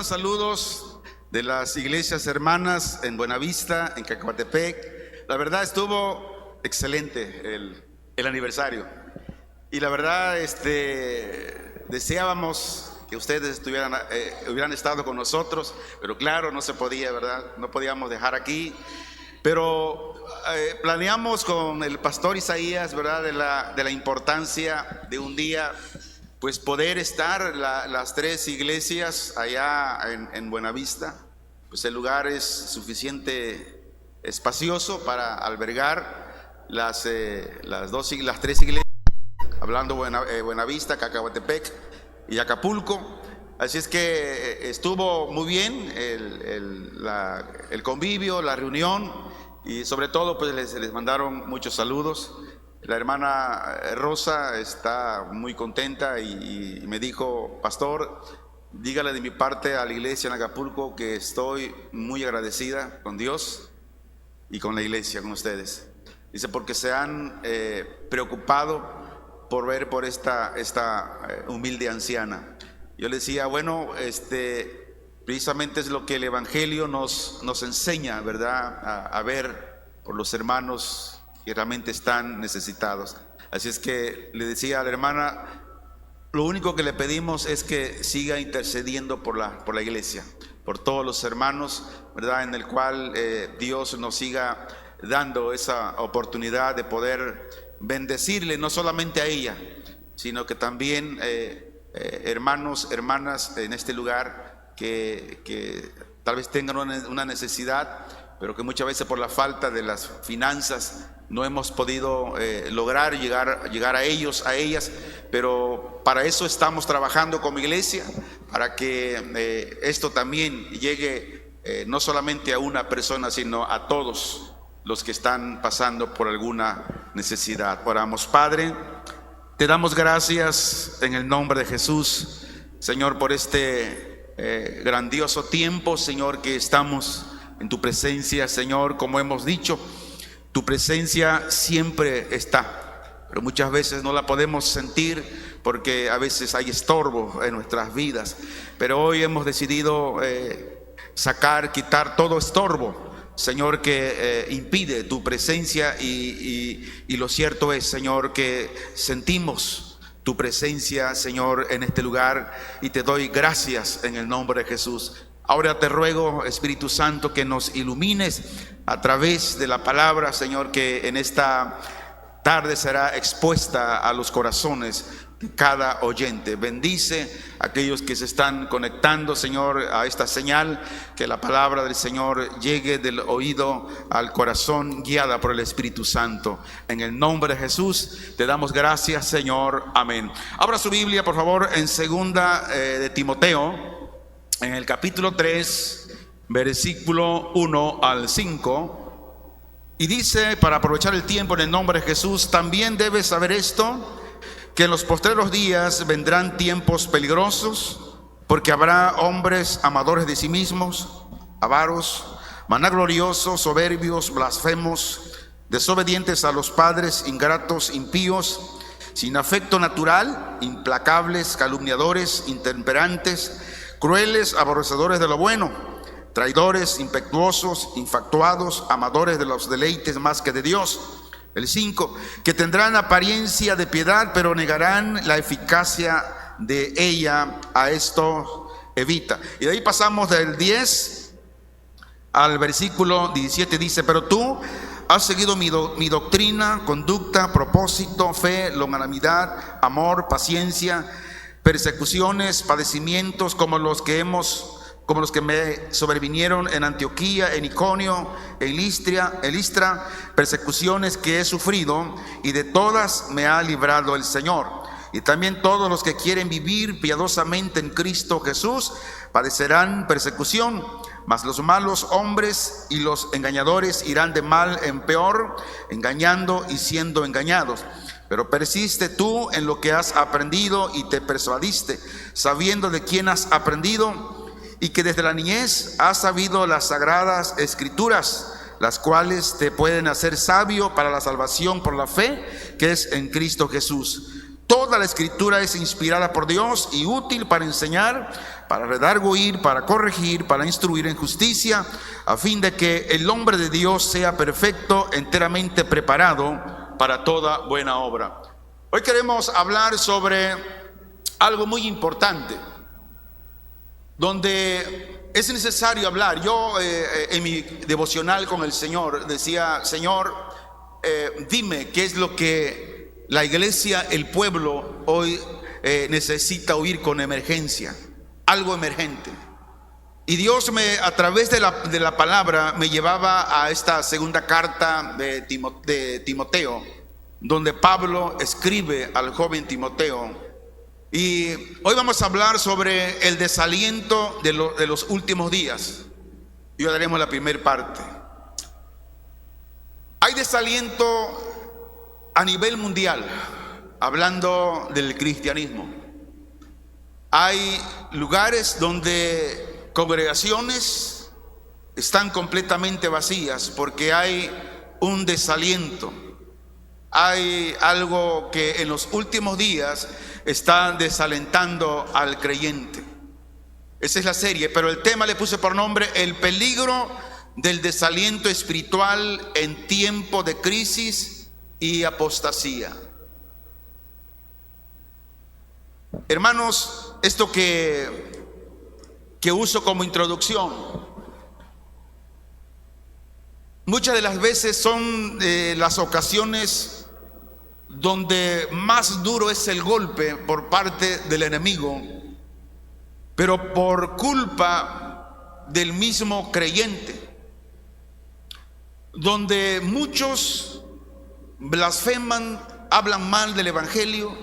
buenos saludos de las iglesias hermanas en Buenavista, en Cacahuatepec. La verdad estuvo excelente el aniversario. Y la verdad deseábamos que ustedes hubieran estado con nosotros, pero claro, no se podía, ¿verdad? No podíamos dejar aquí. Pero planeamos con el pastor Isaías, ¿verdad? De la importancia de un día, pues poder estar las tres iglesias allá en Buenavista. Pues el lugar es suficiente espacioso para albergar las tres iglesias, hablando Buenavista, Cacahuatepec y Acapulco. Así es que estuvo muy bien el convivio, la reunión, y sobre todo pues les mandaron muchos saludos. La hermana Rosa está muy contenta y me dijo: pastor, dígale de mi parte a la iglesia en Acapulco que estoy muy agradecida con Dios y con la iglesia, con ustedes. Dice, porque se han preocupado por ver por esta humilde anciana. Yo le decía, bueno, precisamente es lo que el Evangelio nos enseña, ¿verdad? A ver por los hermanos que realmente están necesitados. Así es que le decía a la hermana, lo único que le pedimos es que siga intercediendo por la iglesia, por todos los hermanos, ¿verdad? En el cual Dios nos siga dando esa oportunidad de poder bendecirle, no solamente a ella, sino que también hermanos, hermanas en este lugar que tal vez tengan una necesidad, pero que muchas veces por la falta de las finanzas no hemos podido lograr llegar a ellos, a ellas. Pero para eso estamos trabajando como iglesia, para que esto también llegue no solamente a una persona, sino a todos los que están pasando por alguna necesidad. Oramos. Padre, te damos gracias en el nombre de Jesús, Señor, por este grandioso tiempo, Señor, que estamos en tu presencia, Señor. Como hemos dicho, tu presencia siempre está, pero muchas veces no la podemos sentir porque a veces hay estorbo en nuestras vidas. Pero hoy hemos decidido quitar todo estorbo, Señor, que impide tu presencia, y lo cierto es, Señor, que sentimos tu presencia, Señor, en este lugar, y te doy gracias en el nombre de Jesús. Ahora te ruego, Espíritu Santo, que nos ilumines a través de la palabra, Señor, que en esta tarde será expuesta a los corazones de cada oyente. Bendice a aquellos que se están conectando, Señor, a esta señal, que la palabra del Señor llegue del oído al corazón, guiada por el Espíritu Santo. En el nombre de Jesús te damos gracias, Señor. Amén. Abra su Biblia, por favor, en segunda de Timoteo, en el capítulo 3, versículo 1 al 5, y dice, para aprovechar el tiempo en el nombre de Jesús: también debes saber esto, que en los postreros días vendrán tiempos peligrosos, porque habrá hombres amadores de sí mismos, avaros, vanagloriosos, soberbios, blasfemos, desobedientes a los padres, ingratos, impíos, sin afecto natural, implacables, calumniadores, intemperantes, crueles, aborrecedores de lo bueno, traidores, impetuosos, infatuados, amadores de los deleites más que de Dios. El 5, que tendrán apariencia de piedad, pero negarán la eficacia de ella. A esto evita. Y de ahí pasamos del 10 al versículo 17. Dice, pero tú has seguido mi doctrina, conducta, propósito, fe, longanimidad, amor, paciencia, persecuciones, padecimientos como los que me sobrevinieron en Antioquía, en Iconio, en Listra, persecuciones que he sufrido, y de todas me ha librado el Señor. Y también todos los que quieren vivir piadosamente en Cristo Jesús padecerán persecución. Mas los malos hombres y los engañadores irán de mal en peor, engañando y siendo engañados. Pero persiste tú en lo que has aprendido y te persuadiste, sabiendo de quién has aprendido, y que desde la niñez has sabido las sagradas escrituras, las cuales te pueden hacer sabio para la salvación por la fe que es en Cristo Jesús. toda la Escritura es inspirada por Dios y útil para enseñar, para redarguir, para corregir, para instruir en justicia, a fin de que el hombre de Dios sea perfecto, enteramente preparado para toda buena obra. Hoy queremos hablar sobre algo muy importante, donde es necesario hablar. Yo en mi devocional con el Señor decía: Señor, dime qué es lo que la iglesia, el pueblo hoy necesita oír con emergencia, algo emergente. Y Dios a través de la palabra me llevaba a esta segunda carta de Timoteo, donde Pablo escribe al joven Timoteo. Y hoy vamos a hablar sobre el desaliento de los últimos días. Y hoy daremos la primera parte. Hay desaliento a nivel mundial, hablando del cristianismo. Hay lugares donde congregaciones están completamente vacías porque hay un desaliento. Hay algo que en los últimos días está desalentando al creyente. Esa es la serie, pero el tema le puse por nombre: el peligro del desaliento espiritual en tiempo de crisis y apostasía. Hermanos, esto que uso como introducción, muchas de las veces son las ocasiones donde más duro es el golpe por parte del enemigo, pero por culpa del mismo creyente, donde muchos blasfeman, hablan mal del evangelio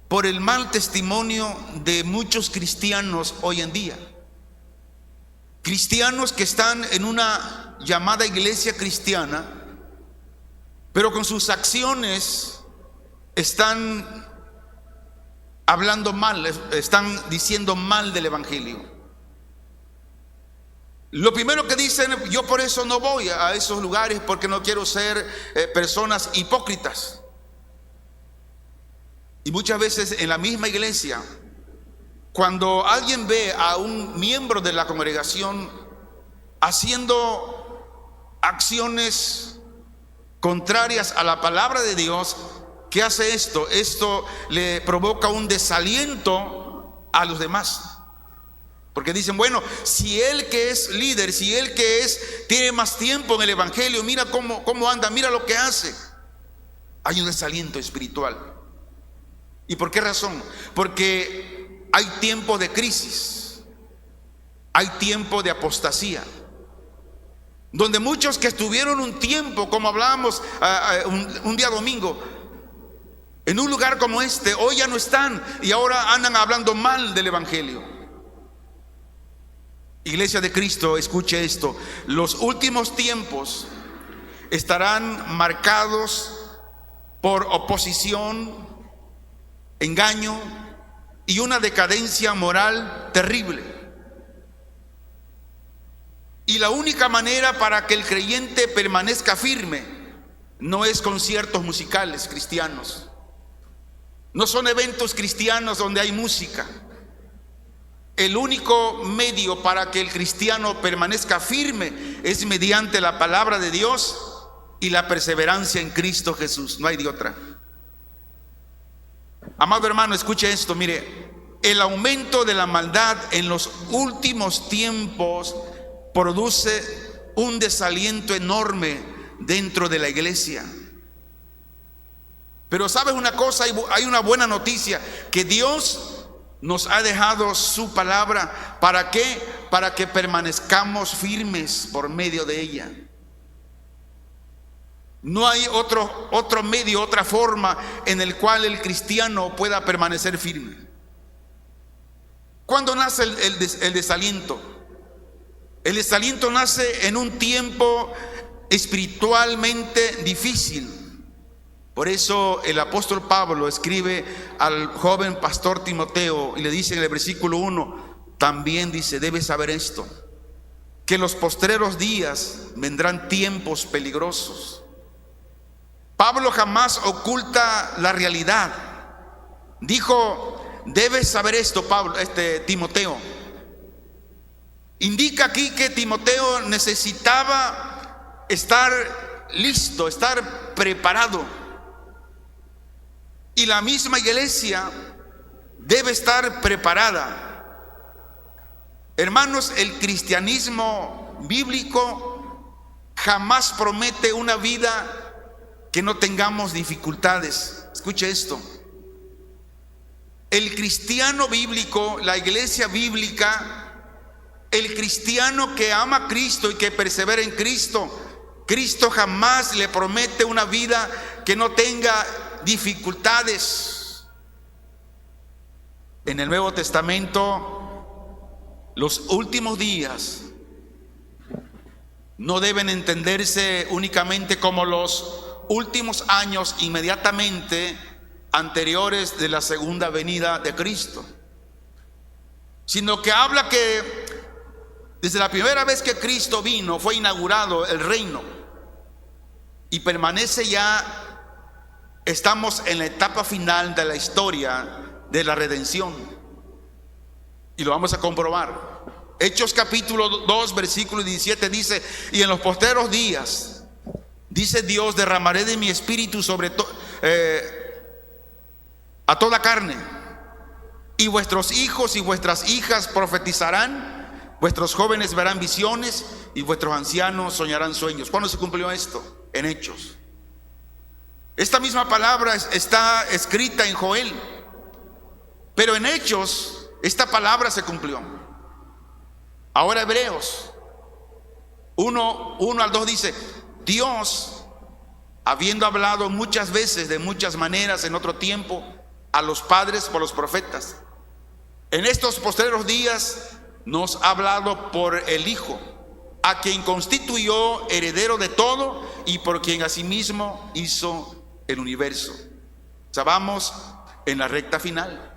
por el mal testimonio de muchos cristianos hoy en día. Cristianos que están en una llamada iglesia cristiana, pero con sus acciones están hablando mal, están diciendo mal del evangelio. Lo primero que dicen: yo por eso no voy a esos lugares, porque no quiero ser personas hipócritas. Y muchas veces en la misma iglesia, cuando alguien ve a un miembro de la congregación haciendo acciones contrarias a la palabra de Dios, ¿qué hace esto? Esto le provoca un desaliento a los demás, porque dicen: bueno, si él que es líder, si él que tiene más tiempo en el evangelio, mira cómo anda, mira lo que hace. Hay un desaliento espiritual. ¿Y por qué razón? Porque hay tiempo de crisis, hay tiempo de apostasía, donde muchos que estuvieron un tiempo, como hablábamos un día domingo, en un lugar como este, hoy ya no están y ahora andan hablando mal del evangelio. Iglesia de Cristo, escuche esto: los últimos tiempos estarán marcados por oposición, engaño y una decadencia moral terrible. Y la única manera para que el creyente permanezca firme no es conciertos musicales cristianos, no son eventos cristianos donde hay música. El único medio para que el cristiano permanezca firme es mediante la palabra de Dios y la perseverancia en Cristo Jesús. No hay de otra. Amado hermano, escuche esto. Mire, el aumento de la maldad en los últimos tiempos produce un desaliento enorme dentro de la iglesia. Pero ¿sabes una cosa? Hay una buena noticia: que Dios nos ha dejado su palabra. ¿Para qué? Para que permanezcamos firmes por medio de ella. No hay otro medio, otra forma en el cual el cristiano pueda permanecer firme. ¿Cuándo nace el desaliento? El desaliento nace en un tiempo espiritualmente difícil. Por eso el apóstol Pablo escribe al joven pastor Timoteo y le dice en el versículo 1, también dice: debes saber esto, que en los postreros días vendrán tiempos peligrosos. Pablo jamás oculta la realidad. Dijo: debes saber esto, Timoteo. Indica aquí que Timoteo necesitaba estar listo, estar preparado. Y la misma iglesia debe estar preparada. Hermanos, el cristianismo bíblico jamás promete una vida que no tengamos dificultades. Escuche esto. El cristiano bíblico, la iglesia bíblica, el cristiano que ama a Cristo y que persevera en Cristo, Cristo jamás le promete una vida que no tenga dificultades. En el Nuevo Testamento, los últimos días no deben entenderse únicamente como los últimos años inmediatamente anteriores de la segunda venida de Cristo, sino que habla que desde la primera vez que Cristo vino fue inaugurado el reino y permanece ya. Estamos en la etapa final de la historia de la redención y lo vamos a comprobar. Hechos capítulo 2 versículo 17 dice: y en los postreros días, dice Dios, derramaré de mi espíritu sobre a toda carne, y vuestros hijos y vuestras hijas profetizarán, vuestros jóvenes verán visiones y vuestros ancianos soñarán sueños. ¿Cuándo se cumplió esto? En Hechos. Esta misma palabra está escrita en Joel, pero en Hechos esta palabra se cumplió. Ahora Hebreos 1 al 2 dice: Dios, habiendo hablado muchas veces de muchas maneras en otro tiempo a los padres por los profetas, en estos postreros días nos ha hablado por el Hijo, a quien constituyó heredero de todo y por quien asimismo hizo el universo. O sea, vamos en la recta final.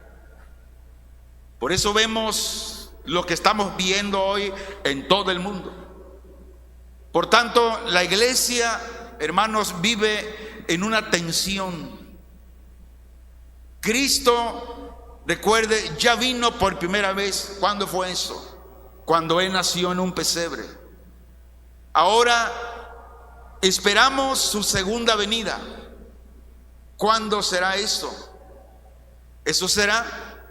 Por eso vemos lo que estamos viendo hoy en todo el mundo. Por tanto, la iglesia, hermanos, vive en una tensión. Cristo, recuerde, ya vino por primera vez. ¿Cuándo fue eso? Cuando Él nació en un pesebre. Ahora esperamos su segunda venida. ¿Cuándo será eso? Eso será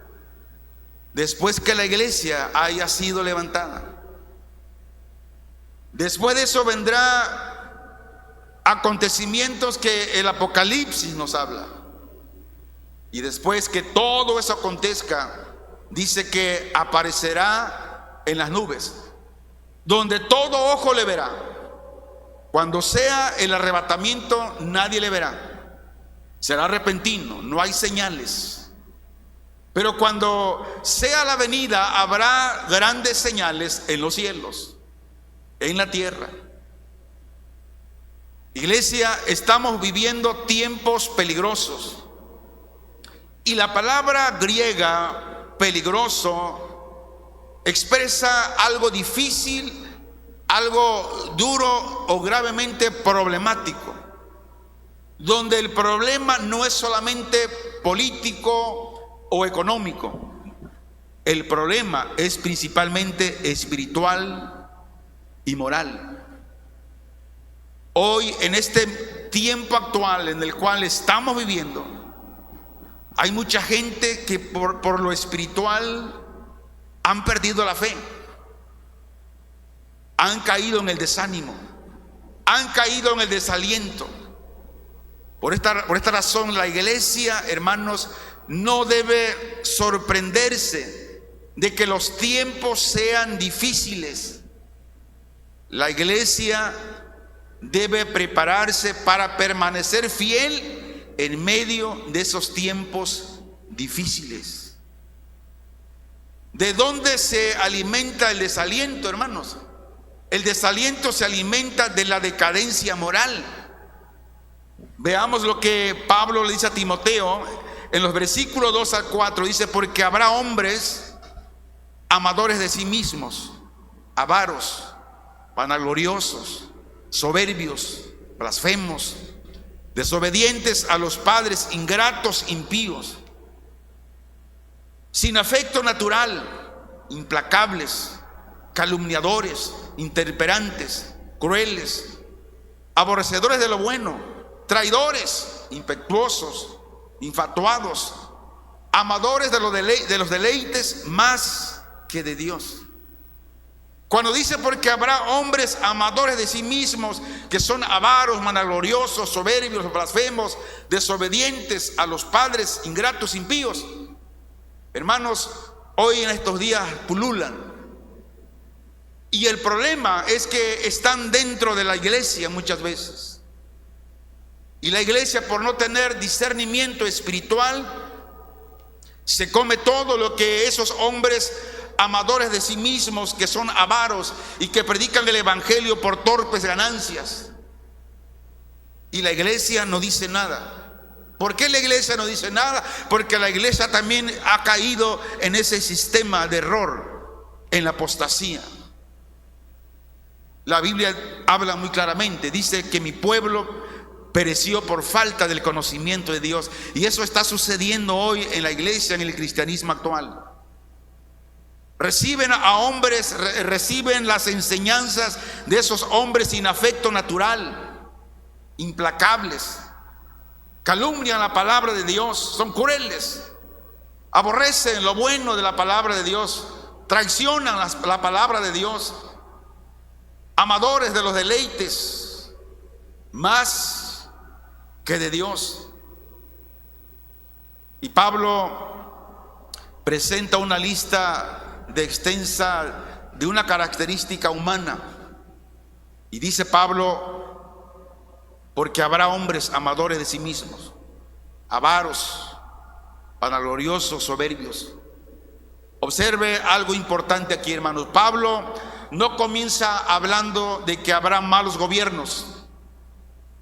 después que la iglesia haya sido levantada. Después de eso vendrá acontecimientos que el Apocalipsis nos habla. Y después que todo eso acontezca, dice que aparecerá en las nubes, donde todo ojo le verá. Cuando sea el arrebatamiento, nadie le verá. Será repentino, no hay señales. Pero cuando sea la venida, habrá grandes señales en los cielos, en la tierra. Iglesia, estamos viviendo tiempos peligrosos. Y la palabra griega peligroso expresa algo difícil, algo duro o gravemente problemático, donde el problema no es solamente político o económico. El problema es principalmente espiritual y moral. Hoy, en este tiempo actual en el cual estamos viviendo, hay mucha gente que por lo espiritual han perdido la fe, han caído en el desánimo, han caído en el desaliento. Por esta razón, la iglesia, hermanos, no debe sorprenderse de que los tiempos sean difíciles. La iglesia debe prepararse para permanecer fiel en medio de esos tiempos difíciles. ¿De dónde se alimenta el desaliento, hermanos? El desaliento se alimenta de la decadencia moral. Veamos lo que Pablo le dice a Timoteo en los versículos 2 al 4. Dice: porque habrá hombres amadores de sí mismos, avaros, vanagloriosos, soberbios, blasfemos, desobedientes a los padres, ingratos, impíos, sin afecto natural, implacables, calumniadores, intemperantes, crueles, aborrecedores de lo bueno, traidores, impetuosos, infatuados, amadores de los deleites más que de Dios. Cuando dice porque habrá hombres amadores de sí mismos, que son avaros, vanagloriosos, soberbios, blasfemos, desobedientes a los padres, ingratos, impíos. Hermanos, hoy en estos días pululan. Y el problema es que están dentro de la iglesia muchas veces. Y la iglesia, por no tener discernimiento espiritual, se come todo lo que esos hombres amadores de sí mismos, que son avaros y que predican el evangelio por torpes ganancias. Y la iglesia no dice nada. ¿Por qué la iglesia no dice nada? Porque la iglesia también ha caído en ese sistema de error, en la apostasía. La Biblia habla muy claramente, dice que mi pueblo pereció por falta del conocimiento de Dios. Y eso está sucediendo hoy en la iglesia, en el cristianismo actual. Reciben a hombres, reciben las enseñanzas de esos hombres sin afecto natural, implacables, calumnian la palabra de Dios, son crueles, aborrecen lo bueno de la palabra de Dios, traicionan la palabra de Dios, amadores de los deleites más que de Dios. Y Pablo presenta una lista de una característica humana, y dice Pablo, porque habrá hombres amadores de sí mismos, avaros, vanagloriosos, soberbios. Observe algo importante aquí, hermanos. Pablo no comienza hablando de que habrá malos gobiernos,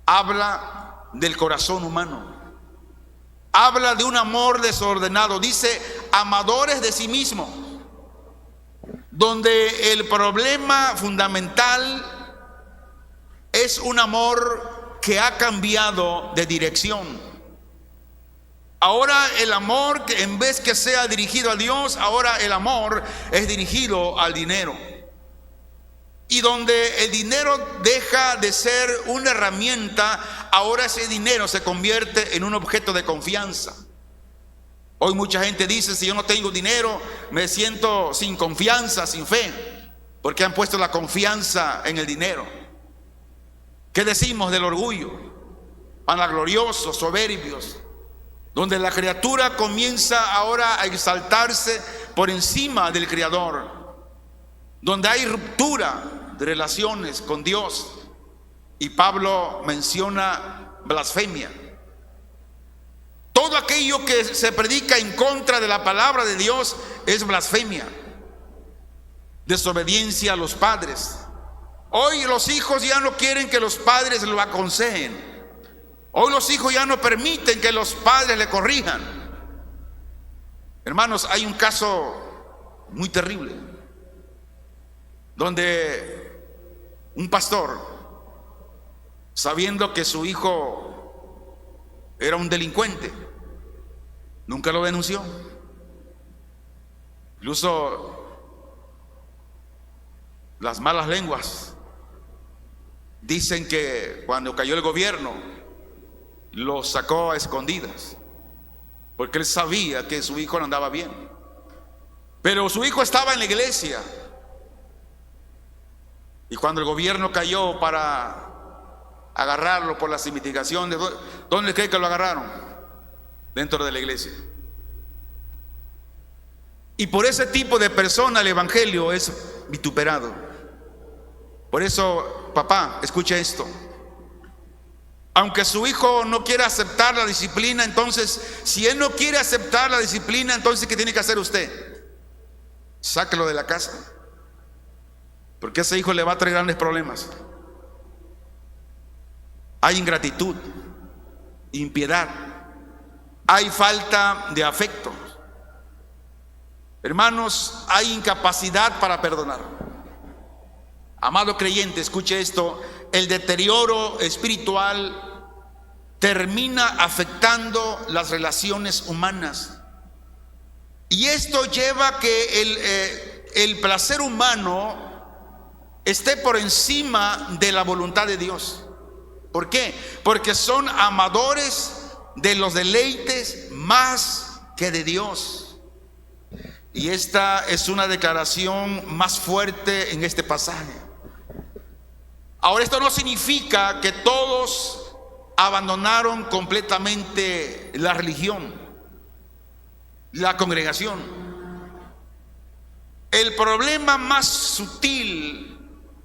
habla del corazón humano, habla de un amor desordenado, dice amadores de sí mismos, donde el problema fundamental es un amor que ha cambiado de dirección. Ahora el amor, que en vez que sea dirigido a Dios, ahora el amor es dirigido al dinero. Y donde el dinero deja de ser una herramienta, ahora ese dinero se convierte en un objeto de confianza. Hoy mucha gente dice, si yo no tengo dinero, me siento sin confianza, sin fe, porque han puesto la confianza en el dinero. ¿Qué decimos del orgullo? Vanagloriosos, soberbios, donde la criatura comienza ahora a exaltarse por encima del Creador, donde hay ruptura de relaciones con Dios. Y Pablo menciona blasfemia. Todo aquello que se predica en contra de la palabra de Dios es blasfemia, desobediencia a los padres. Hoy los hijos ya no quieren que los padres lo aconsejen. Hoy los hijos ya no permiten que los padres le corrijan. Hermanos, hay un caso muy terrible, donde un pastor, sabiendo que su hijo era un delincuente, nunca lo denunció. Incluso las malas lenguas dicen que cuando cayó el gobierno lo sacó a escondidas, porque él sabía que su hijo no andaba bien. Pero su hijo estaba en la iglesia, y cuando el gobierno cayó para agarrarlo por las investigaciones, ¿dónde cree que lo agarraron? Dentro de la iglesia. Y por ese tipo de persona el evangelio es vituperado. Por eso, papá, escuche esto: aunque su hijo no quiera aceptar la disciplina, entonces, si él no quiere aceptar la disciplina, entonces ¿qué tiene que hacer usted? Sáquelo de la casa, porque ese hijo le va a traer grandes problemas. Hay ingratitud, impiedad, hay falta de afecto. Hermanos, hay incapacidad para perdonar. Amado creyente, escuche esto: el deterioro espiritual termina afectando las relaciones humanas Y esto lleva a que el placer humano esté por encima de la voluntad de Dios. ¿Por qué? Porque son amadores de los deleites más que de Dios. Y esta es una declaración más fuerte en este pasaje. Ahora, esto no significa que todos abandonaron completamente la religión, la congregación. El problema más sutil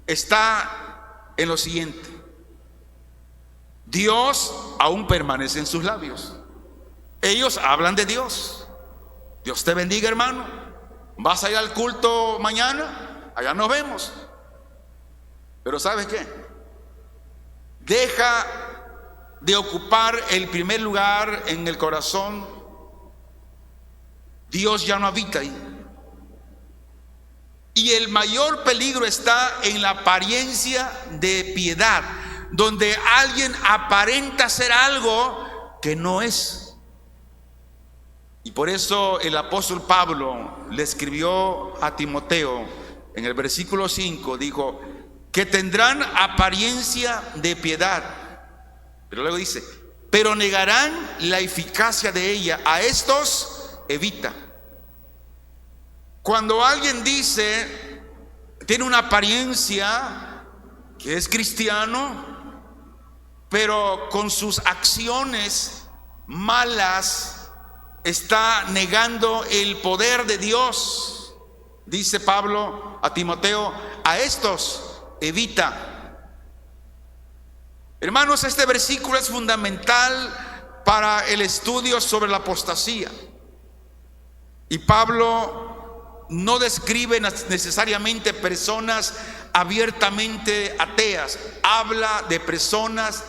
está en lo siguiente: Dios aún permanece en sus labios. Ellos hablan de Dios. Dios te bendiga, hermano. ¿Vas a ir al culto mañana? Allá nos vemos. Pero ¿sabes qué? Deja de ocupar el primer lugar en el corazón. Dios ya no habita ahí. Y el mayor peligro está en la apariencia de piedad, donde alguien aparenta ser algo que no es. Y por eso el apóstol Pablo le escribió a Timoteo en el versículo 5, dijo que tendrán apariencia de piedad, pero luego dice, pero negarán la eficacia de ella. A estos evita. Cuando alguien dice, tiene una apariencia que es cristiano, pero con sus acciones malas está negando el poder de Dios, dice Pablo a Timoteo, a estos evita. Hermanos, este versículo es fundamental para el estudio sobre la apostasía. Y Pablo no describe necesariamente personas abiertamente ateas, habla de personas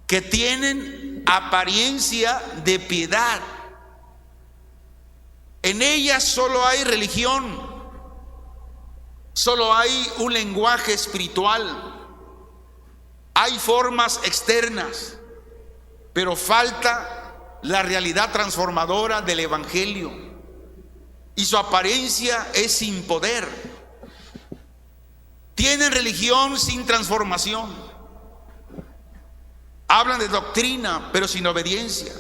que tienen apariencia de piedad. En ellas solo hay religión, solo hay un lenguaje espiritual, hay formas externas, pero falta la realidad transformadora del evangelio, y su apariencia es sin poder. Tienen religión sin transformación, hablan de doctrina pero sin obediencia,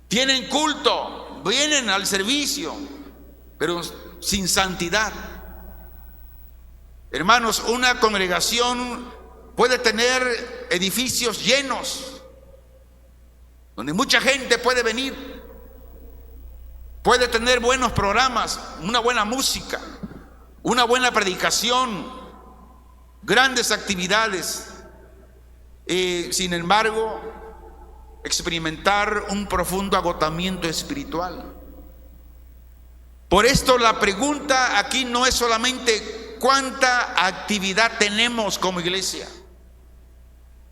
tienen culto, vienen al servicio pero sin santidad. Hermanos, una congregación puede tener edificios llenos, donde mucha gente puede venir, puede tener buenos programas, una buena música, una buena predicación, grandes actividades, sin embargo experimentar un profundo agotamiento espiritual. Por esto la pregunta aquí no es solamente cuánta actividad tenemos como iglesia,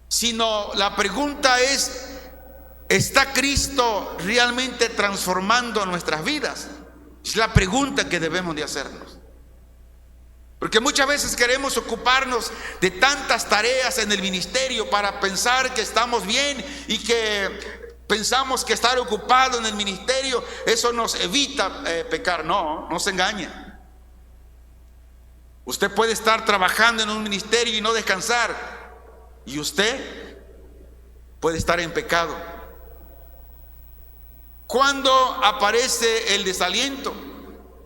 sino la pregunta es, ¿está Cristo realmente transformando nuestras vidas? Es la pregunta que debemos de hacernos. Porque muchas veces queremos ocuparnos de tantas tareas en el ministerio para pensar que estamos bien, y que pensamos que estar ocupado en el ministerio, eso nos evita pecar. No se engañe. Usted puede estar trabajando en un ministerio y no descansar, y usted puede estar en pecado. ¿Cuándo aparece el desaliento?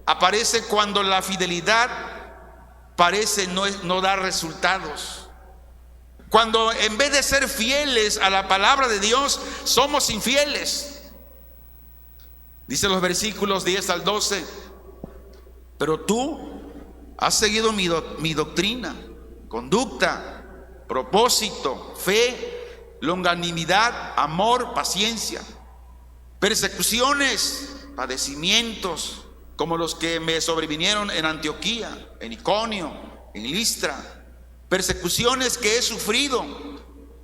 Aparece cuando la fidelidad parece no dar resultados. Cuando en vez de ser fieles a la palabra de Dios, somos infieles. Dice los versículos 10 al 12, pero tú has seguido mi doctrina, conducta, propósito, fe, longanimidad, amor, paciencia, persecuciones, padecimientos, como los que me sobrevinieron en Antioquía, en Iconio, en Listra, persecuciones que he sufrido,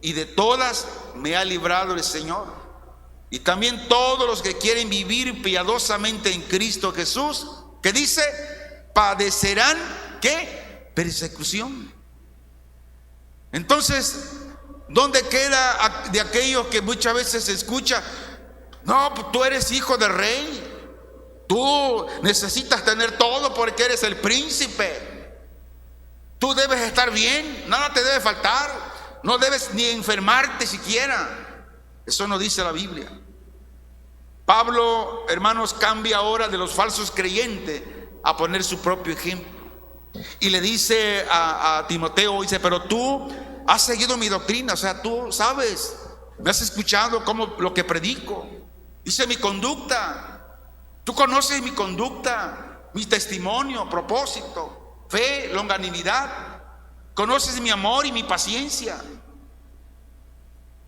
y de todas me ha librado el Señor. Y también todos los que quieren vivir piadosamente en Cristo Jesús, que dice, padecerán, ¿qué? Persecución. Entonces, ¿dónde queda de aquellos que muchas veces se escucha? No, tú eres hijo del rey, Tú necesitas tener todo porque eres el príncipe. Tú debes estar bien, nada te debe faltar, no debes ni enfermarte siquiera. Eso no dice la Biblia. Pablo, hermanos, cambia ahora de los falsos creyentes a poner su propio ejemplo. Y le dice a Timoteo, dice, pero tú has seguido mi doctrina, o sea, tú sabes, me has escuchado como lo que predico. Dice mi conducta. Tú conoces mi conducta, mi testimonio, propósito, fe, longanimidad. Conoces mi amor y mi paciencia.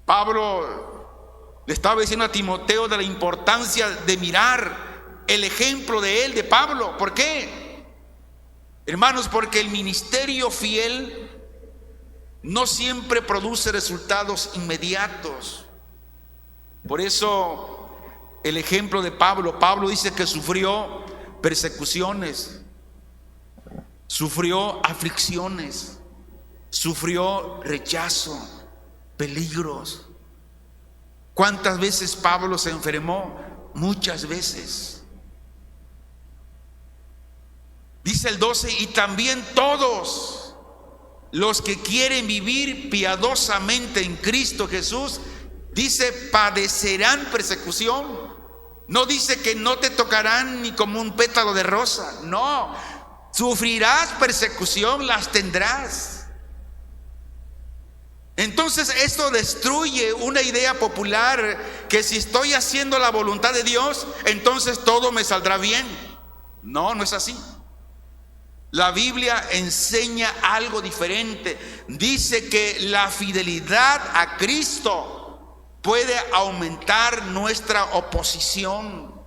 Pablo le estaba diciendo a Timoteo de la importancia de mirar el ejemplo de él, de Pablo. ¿Por qué? Hermanos, porque el ministerio fiel no siempre produce resultados inmediatos. Por eso el ejemplo de Pablo, Pablo dice que sufrió persecuciones, sufrió aflicciones, sufrió rechazo, peligros. ¿Cuántas veces Pablo se enfermó? Muchas veces. Dice el 12, y también todos los que quieren vivir piadosamente en Cristo Jesús, dice, padecerán persecución. No dice que no te tocarán ni como un pétalo de rosa. No, sufrirás persecución, las tendrás. Entonces esto destruye una idea popular que si estoy haciendo la voluntad de Dios, entonces todo me saldrá bien. No, no es así. La Biblia enseña algo diferente. Dice que la fidelidad a Cristo puede aumentar nuestra oposición.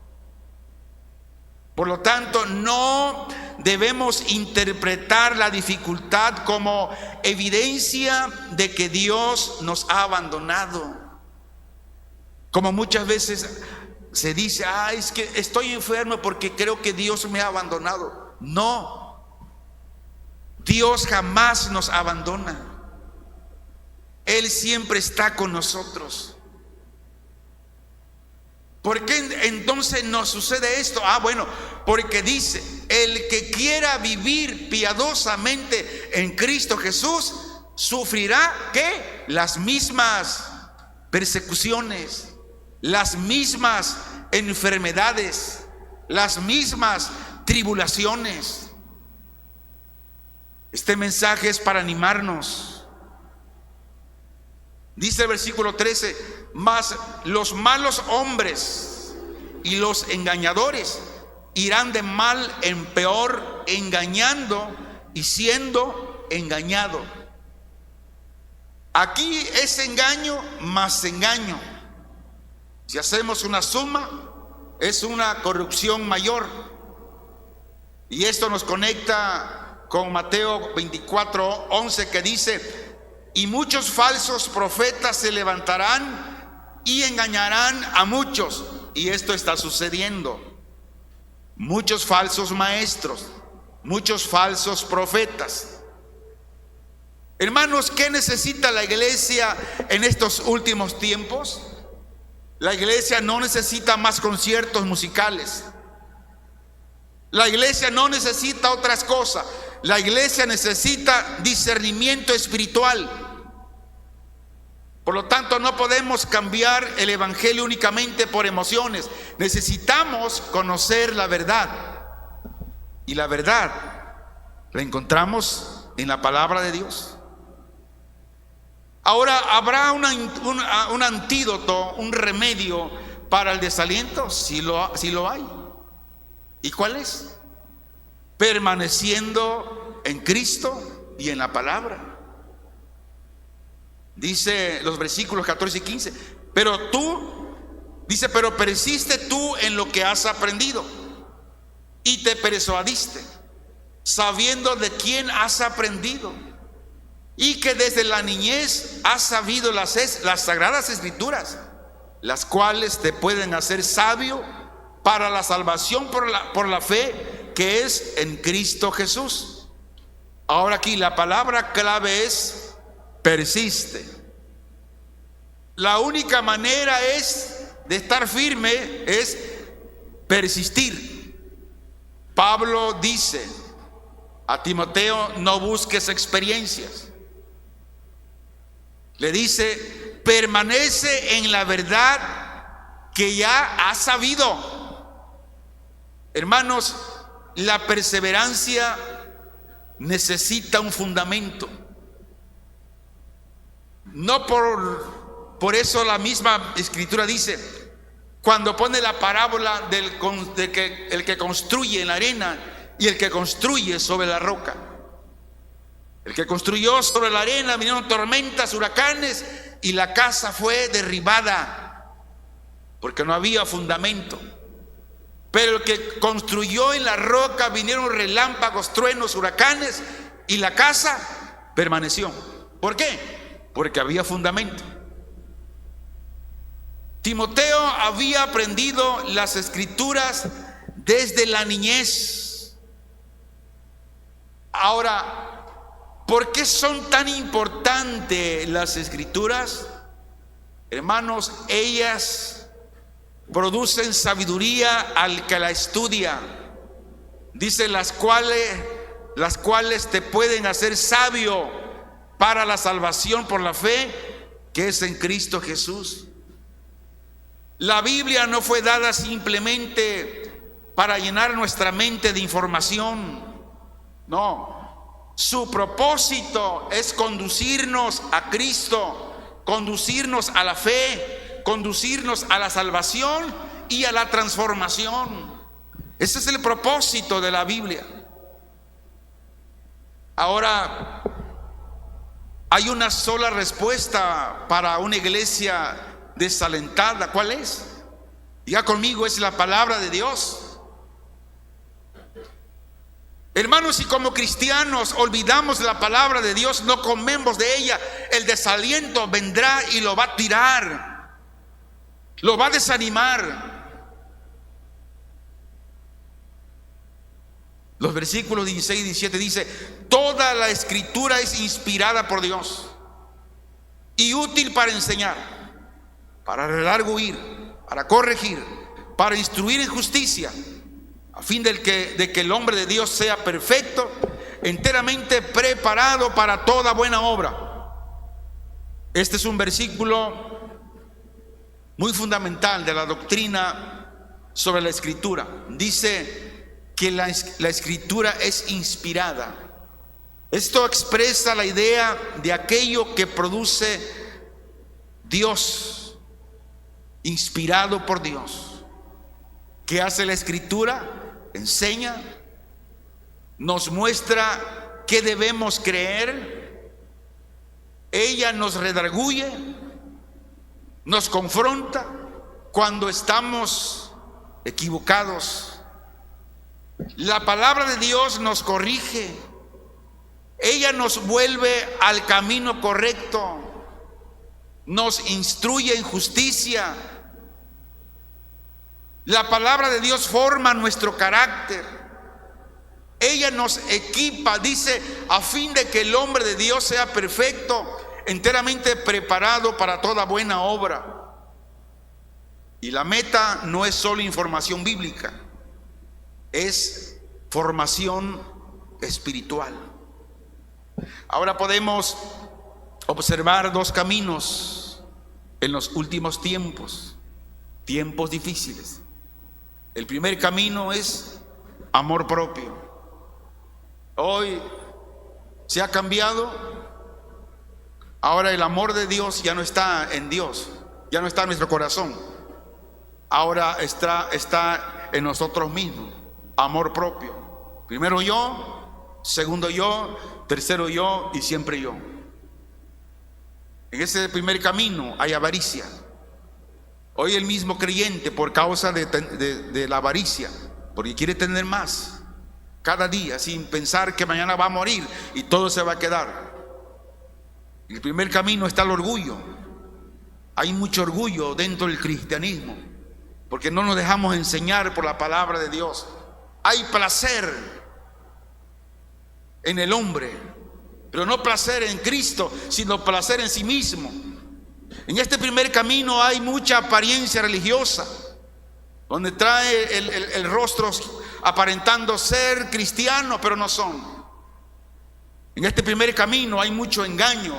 Por lo tanto, no debemos interpretar la dificultad como evidencia de que Dios nos ha abandonado. Como muchas veces se dice, es que estoy enfermo porque creo que Dios me ha abandonado. No, Dios jamás nos abandona. Él siempre está con nosotros. ¿Por qué entonces nos sucede esto? Bueno, porque dice, el que quiera vivir piadosamente en Cristo Jesús, sufrirá, ¿qué? Las mismas persecuciones, las mismas enfermedades, las mismas tribulaciones. Este mensaje es para animarnos. Dice el versículo 13, mas los malos hombres y los engañadores irán de mal en peor, engañando y siendo engañado. Aquí es engaño más engaño. Si hacemos una suma, es una corrupción mayor. Y esto nos conecta con Mateo 24:11, que dice, y muchos falsos profetas se levantarán y engañarán a muchos. Y esto está sucediendo. Muchos falsos maestros, muchos falsos profetas. Hermanos, ¿qué necesita la iglesia en estos últimos tiempos? La iglesia no necesita más conciertos musicales. La iglesia no necesita otras cosas. La iglesia necesita discernimiento espiritual. Por lo tanto, no podemos cambiar el evangelio únicamente por emociones. Necesitamos conocer la verdad. Y la verdad la encontramos en la palabra de Dios. Ahora, ¿habrá un antídoto, un remedio para el desaliento? Sí lo hay. ¿Y cuál es? Permaneciendo en Cristo y en la palabra. Dice los versículos 14 y 15, pero persiste tú en lo que has aprendido y te persuadiste, sabiendo de quién has aprendido y que desde la niñez has sabido las sagradas escrituras, las cuales te pueden hacer sabio para la salvación por la fe que es en Cristo Jesús. Ahora aquí la palabra clave es persiste. La única manera de estar firme es persistir. Pablo dice a Timoteo: no busques experiencias. Le dice: permanece en la verdad que ya has sabido. Hermanos, la perseverancia necesita un fundamento. No por eso la misma Escritura dice, cuando pone la parábola de que el que construye en la arena y el que construye sobre la roca. El que construyó sobre la arena, vinieron tormentas, huracanes, y la casa fue derribada porque no había fundamento. Pero el que construyó en la roca, vinieron relámpagos, truenos, huracanes, y la casa permaneció. ¿Por qué? Porque había fundamento. Timoteo había aprendido las Escrituras desde la niñez. Ahora, ¿por qué son tan importantes las Escrituras? Hermanos, ellas producen sabiduría al que la estudia. Dice las cuales te pueden hacer sabio para la salvación por la fe que es en Cristo Jesús. La Biblia no fue dada simplemente para llenar nuestra mente de información. No, su propósito es conducirnos a Cristo, conducirnos a la fe, conducirnos a la salvación y a la transformación. Ese es el propósito de la Biblia. Ahora, hay una sola respuesta para una iglesia desalentada. ¿Cuál es? Diga conmigo: es la palabra de Dios. Hermanos, si como cristianos olvidamos la palabra de Dios, no comemos de ella, el desaliento vendrá y lo va a tirar, lo va a desanimar. Los versículos 16 y 17 dice: toda la Escritura es inspirada por Dios y útil para enseñar, para redarguir, para corregir, para instruir en justicia, a fin de que el hombre de Dios sea perfecto, enteramente preparado para toda buena obra. Este es un versículo muy fundamental de la doctrina sobre la Escritura. Dice que la Escritura es inspirada. Esto expresa la idea de aquello que produce Dios, inspirado por Dios. ¿Qué hace la Escritura? Enseña, nos muestra qué debemos creer. Ella nos redarguye, nos confronta cuando estamos equivocados. La palabra de Dios nos corrige. Ella nos vuelve al camino correcto, nos instruye en justicia. La palabra de Dios forma nuestro carácter. Ella nos equipa, dice, a fin de que el hombre de Dios sea perfecto, enteramente preparado para toda buena obra. Y la meta no es solo información bíblica, es formación espiritual. Ahora podemos observar dos caminos en los últimos tiempos, tiempos difíciles. El primer camino es amor propio. Hoy se ha cambiado. Ahora el amor de Dios ya no está en Dios, ya no está en nuestro corazón. Ahora está en nosotros mismos. Amor propio. Primero yo, segundo yo, tercero yo y siempre yo. En ese primer camino hay avaricia. Hoy el mismo creyente, por causa de la avaricia, porque quiere tener más cada día, sin pensar que mañana va a morir y todo se va a quedar. En el primer camino está el orgullo. Hay mucho orgullo dentro del cristianismo, porque no nos dejamos enseñar por la palabra de Dios. Hay placer en el hombre, pero no placer en Cristo, sino placer en sí mismo. En este primer camino hay mucha apariencia religiosa. donde trae el rostro aparentando ser cristiano, pero no son. En este primer camino hay mucho engaño.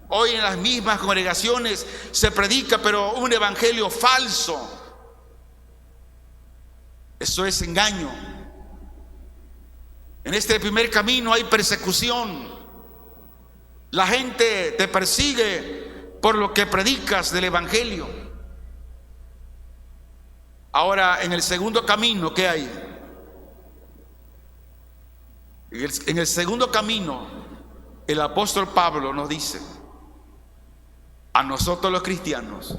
Hoy en las mismas congregaciones se predica, pero un evangelio falso. Eso es engaño. En este primer camino hay persecución. La gente te persigue por lo que predicas del evangelio. Ahora, en el segundo camino, ¿qué hay? En el segundo camino, el apóstol Pablo nos dice a nosotros los cristianos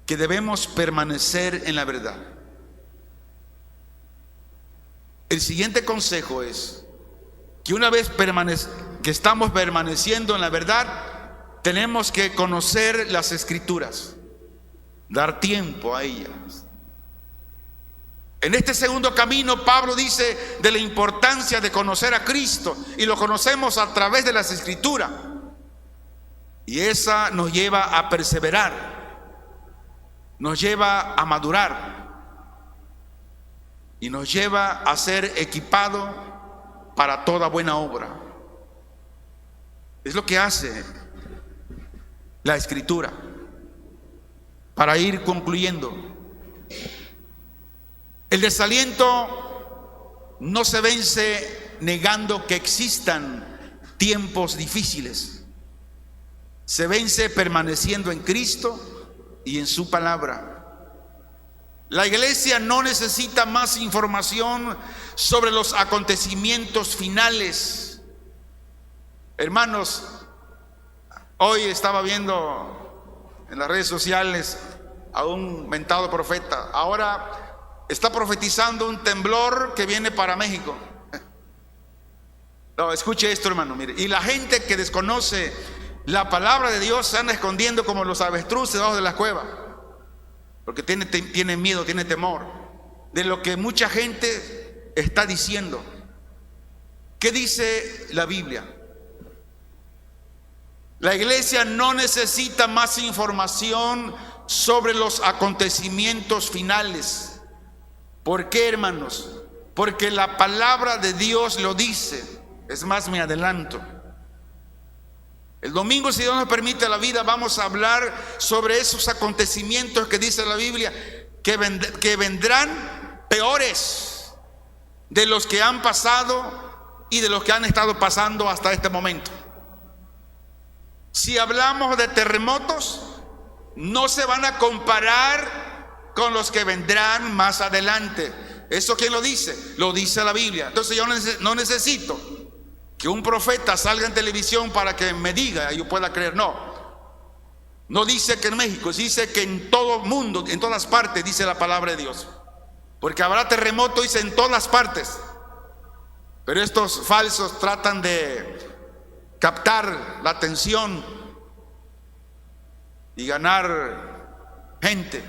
que debemos permanecer en la verdad. El siguiente consejo es que una vez que estamos permaneciendo en la verdad, tenemos que conocer las Escrituras, dar tiempo a ellas. En este segundo camino, Pablo dice de la importancia de conocer a Cristo, y lo conocemos a través de las Escrituras, y esa nos lleva a perseverar, nos lleva a madurar y nos lleva a ser equipado para toda buena obra. Es lo que hace la Escritura. Para ir concluyendo, el desaliento no se vence negando que existan tiempos difíciles. Se vence permaneciendo en Cristo y en su palabra. La iglesia no necesita más información sobre los acontecimientos finales. Hermanos, hoy estaba viendo en las redes sociales a un mentado profeta. Ahora está profetizando un temblor que viene para México. No, escuche esto, hermano, mire. Y la gente que desconoce la palabra de Dios se anda escondiendo como los avestruces debajo de las cuevas, porque tiene miedo, tiene temor de lo que mucha gente está diciendo. ¿Qué dice la Biblia? La iglesia no necesita más información sobre los acontecimientos finales. ¿Por qué, hermanos? Porque la palabra de Dios lo dice. Es más, me adelanto. El domingo, si Dios nos permite la vida, vamos a hablar sobre esos acontecimientos que dice la Biblia que vendrán peores de los que han pasado y de los que han estado pasando hasta este momento. Si hablamos de terremotos, no se van a comparar con los que vendrán más adelante. ¿Eso quién lo dice? Lo dice la Biblia. Entonces yo no necesito que un profeta salga en televisión para que me diga y yo pueda creer. No dice que en México, dice que en todo mundo, en todas partes, dice la palabra de Dios. Porque habrá terremoto, dice, en todas partes. Pero estos falsos tratan de captar la atención y ganar gente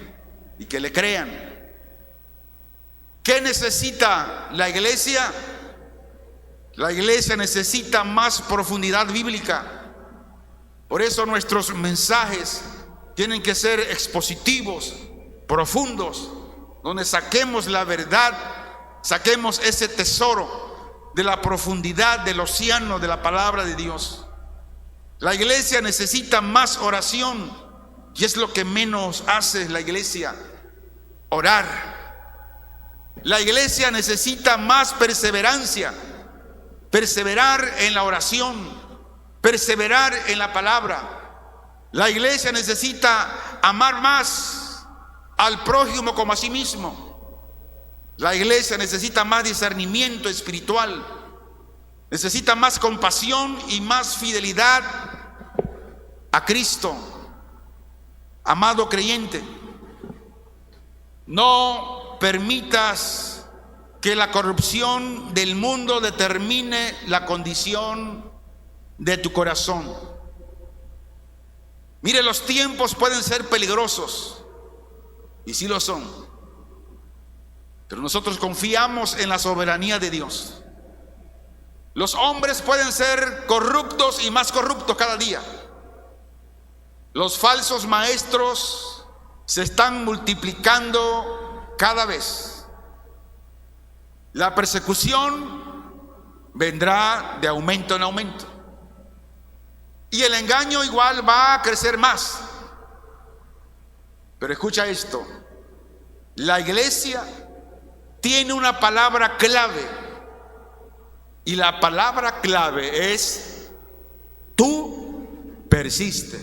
y que le crean. ¿Qué necesita la iglesia? La iglesia necesita más profundidad bíblica. Por eso nuestros mensajes tienen que ser expositivos, profundos, donde saquemos la verdad, saquemos ese tesoro de la profundidad del océano de la palabra de Dios. La iglesia necesita más oración, y es lo que menos hace la iglesia, orar. La iglesia necesita más perseverancia, perseverar en la oración, perseverar en la palabra. La iglesia necesita amar más al prójimo como a sí mismo. La iglesia necesita más discernimiento espiritual, necesita más compasión y más fidelidad a Cristo. Amado creyente, no permitas que la corrupción del mundo determine la condición de tu corazón. Mire, los tiempos pueden ser peligrosos, y sí lo son, pero nosotros confiamos en la soberanía de Dios. Los hombres pueden ser corruptos y más corruptos cada día. Los falsos maestros se están multiplicando cada vez. La persecución vendrá de aumento en aumento. Y el engaño igual va a crecer más. Pero escucha esto. La iglesia tiene una palabra clave. Y la palabra clave es: tú persiste.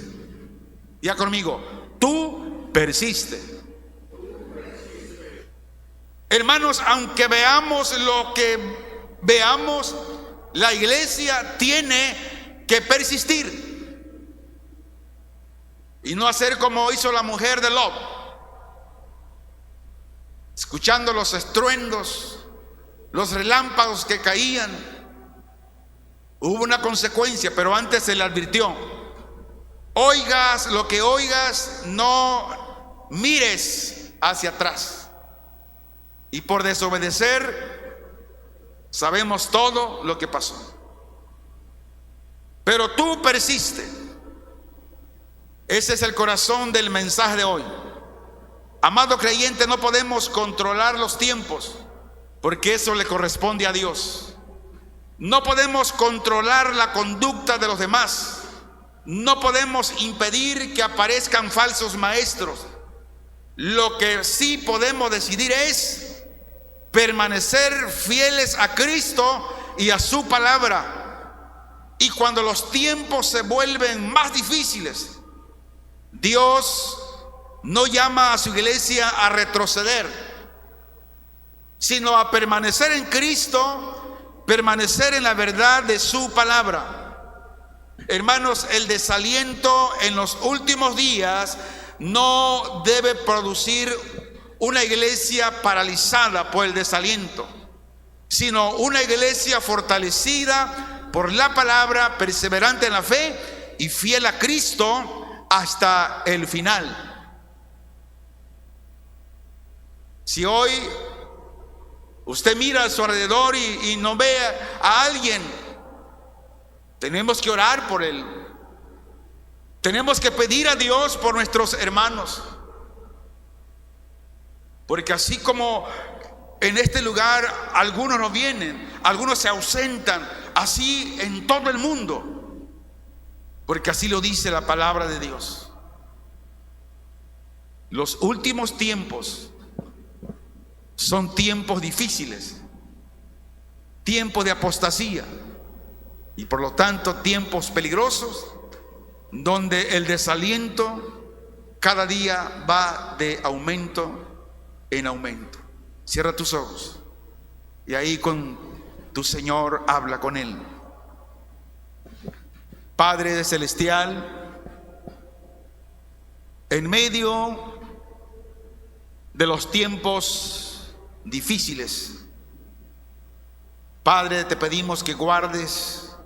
Ya conmigo, tú persiste. Hermanos, aunque veamos lo que veamos, la iglesia tiene que persistir y no hacer como hizo la mujer de Lot, escuchando los estruendos, los relámpagos que caían. Hubo una consecuencia, pero antes se le advirtió: oigas lo que oigas, no mires hacia atrás. Y por desobedecer sabemos todo lo que pasó. Pero tú persiste. Ese es el corazón del mensaje de hoy. Amado creyente, no podemos controlar los tiempos, porque eso le corresponde a Dios. No podemos controlar la conducta de los demás. No podemos impedir que aparezcan falsos maestros. Lo que sí podemos decidir es permanecer fieles a Cristo y a su palabra. Y cuando los tiempos se vuelven más difíciles, Dios no llama a su iglesia a retroceder, sino a permanecer en Cristo, permanecer en la verdad de su palabra. Hermanos, el desaliento en los últimos días no debe producir una iglesia paralizada por el desaliento, sino una iglesia fortalecida por la palabra, perseverante en la fe y fiel a Cristo hasta el final. Si hoy usted mira a su alrededor y no ve a alguien, tenemos que orar por él. Tenemos que pedir a Dios por nuestros hermanos. Porque así como en este lugar algunos no vienen, algunos se ausentan, así en todo el mundo. Porque así lo dice la palabra de Dios. Los últimos tiempos son tiempos difíciles, tiempos de apostasía y por lo tanto tiempos peligrosos, donde el desaliento cada día va de aumento en aumento. Cierra tus ojos y ahí con tu Señor habla con Él. Padre celestial, en medio de los tiempos difíciles, Padre, te pedimos que guardes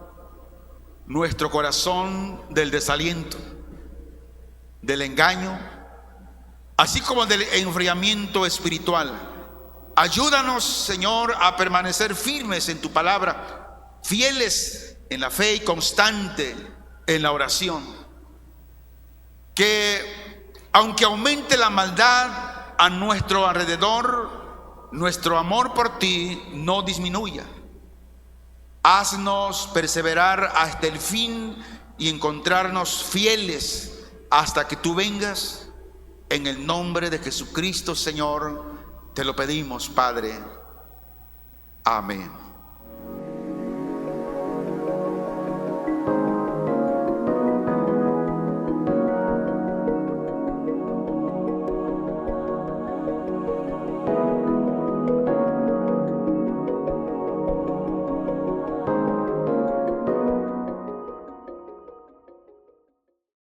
nuestro corazón del desaliento, del engaño, así como del enfriamiento espiritual. Ayúdanos, Señor, a permanecer firmes en tu palabra, fieles en la fe y constante en la oración. Que aunque aumente la maldad a nuestro alrededor, nuestro amor por ti no disminuya. Haznos perseverar hasta el fin y encontrarnos fieles hasta que tú vengas. En el nombre de Jesucristo, Señor, te lo pedimos, Padre. Amén.